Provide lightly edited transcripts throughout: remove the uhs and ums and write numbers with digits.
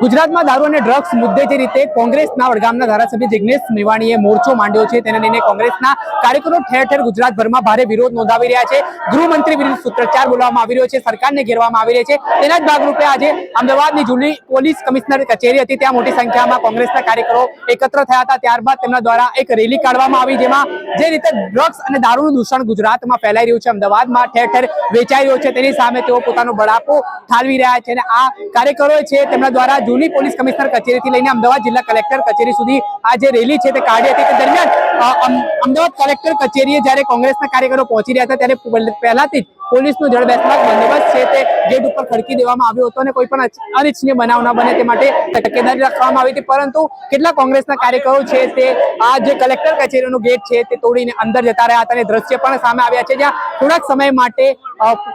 ગુજરાતમાં દારૂ અને ડ્રગ્સ મુદ્દે જે રીતે કોંગ્રેસના વડગામના ધારાસભ્ય જિગ્નેશ મેવાણીએ મોરચો માંડ્યો છે, તેને લઈને કોંગ્રેસના કાર્યકરો ઠેર ઠેર ગુજરાતભરમાં ભારે વિરોધ નોંધાવી રહ્યા છે. ગૃહમંત્રી વિરુદ્ધ સૂત્રોચ્ચાર બોલવામાં આવી રહ્યો છે, સરકારને ઘેરવામાં આવી રહી છે. તેના જ ભાગરૂપે આજે અમદાવાદની જુલી પોલીસ કમિશનર કચેરી હતી, ત્યાં મોટી સંખ્યામાં કોંગ્રેસના કાર્યકરો એકત્ર થયા હતા. ત્યારબાદ તેમના દ્વારા એક રેલી કાઢવામાં આવી, જેમાં જે રીતે ડ્રગ્સ અને દારૂનું દૂષણ ગુજરાતમાં ફેલાઈ રહ્યું છે, અમદાવાદમાં ઠેર ઠેર વેચાઈ રહ્યો છે, તેની સામે તેઓ પોતાનો બળાપો ઠાલવી રહ્યા છે. અને આ કાર્યકરો છે તેમના દ્વારા જૂની પોલીસ કમિશનર કચેરીથી લઈને અમદાવાદ જિલ્લા કલેક્ટર કચેરી સુધી આ જે રેલી છે તે કાઢી હતી. તે દરમિયાન અમદાવાદ કલેક્ટર કચેરીએ જ્યારે કોંગ્રેસના કાર્યકરો પહોંચી રહ્યા હતા, ત્યારે પહેલાથી જ પોલીસનો જળબેસલાક બંદોબસ્ત છે તે ગેટ ઉપર ખડકી દેવામાં આવ્યો હતો અને કોઈ પણ અનિચ્છનીય બનાવ ન બને તે માટે તકેદારી રાખવામાં આવી હતી. પરંતુ કેટલા કોંગ્રેસના કાર્યકરો છે તે આ જે કલેક્ટર કચેરીનો ગેટ છે તે તોડીને અંદર જતા રહ્યા હતા અને દ્રશ્ય પણ સામે આવ્યા છે, જ્યાં થોડાક સમય માટે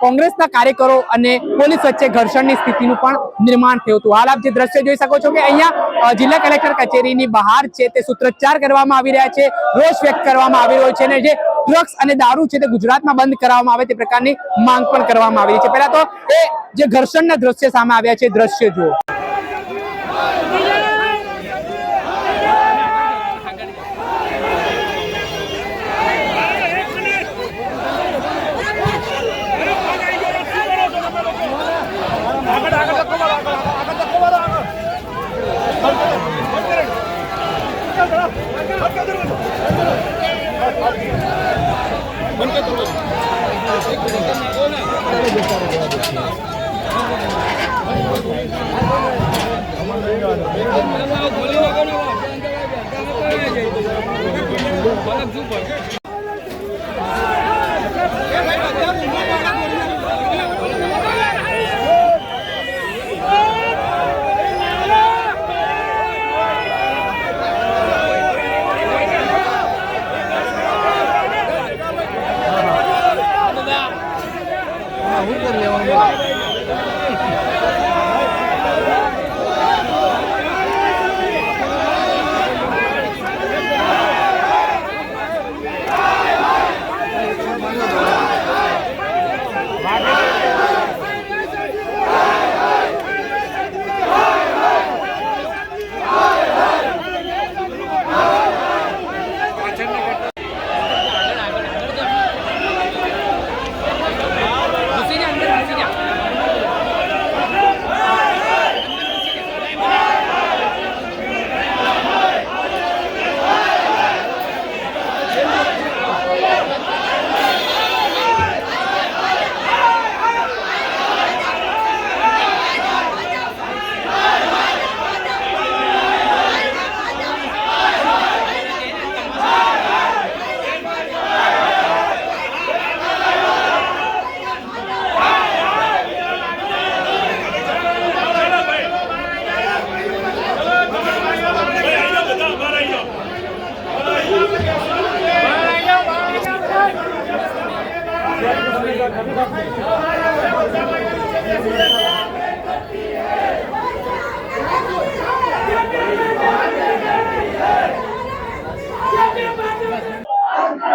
કોંગ્રેસના કાર્યકરો અને પોલીસ વચ્ચે ઘર્ષણની સ્થિતિનું પણ નિર્માણ થયું હતું. હાલ આપ જે દ્રશ્ય જોઈ શકો છો કે અહીંયા જિલ્લા કલેક્ટર કચેરીની બહાર છે તે સૂત્રોચ્ચાર કરવામાં આવી રહ્યા છે, રોષ વ્યક્ત કરવામાં આવી રહ્યો છે અને જે ડ્રગ્સ અને દારૂ છે તે ગુજરાતમાં બંધ કરવામાં આવે તે પ્રકારની માંગ પણ કરવામાં આવી રહી છે. પહેલા તો એ જે ઘર્ષણના દ્રશ્ય સામે આવ્યા છે, દ્રશ્ય જુઓ.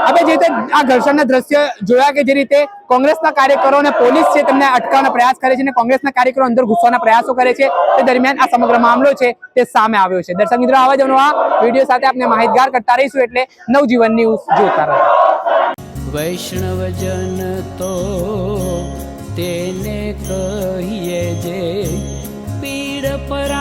હવે જે રીતે આ ઘર્ષણના દ્રશ્ય જોયા કે જે રીતે કોંગ્રેસના કાર્યકરો અને પોલીસ છે તેમને અટકાવવાનો પ્રયાસ કરે છે અને કોંગ્રેસના કાર્યકરો અંદર ઘૂસવાના પ્રયાસો કરે છે, તે દરમિયાન આ સમગ્ર મામલો છે તે સામે આવ્યો છે. દર્શક મિત્રો, આવા જ આ વિડીયો સાથે આપણે માહિતગાર કરતા રહીશું, એટલે નવજીવન ન્યૂઝ જોતા રહો. વૈષ્ણવજન તો તેને કહીએ જે પીડ પર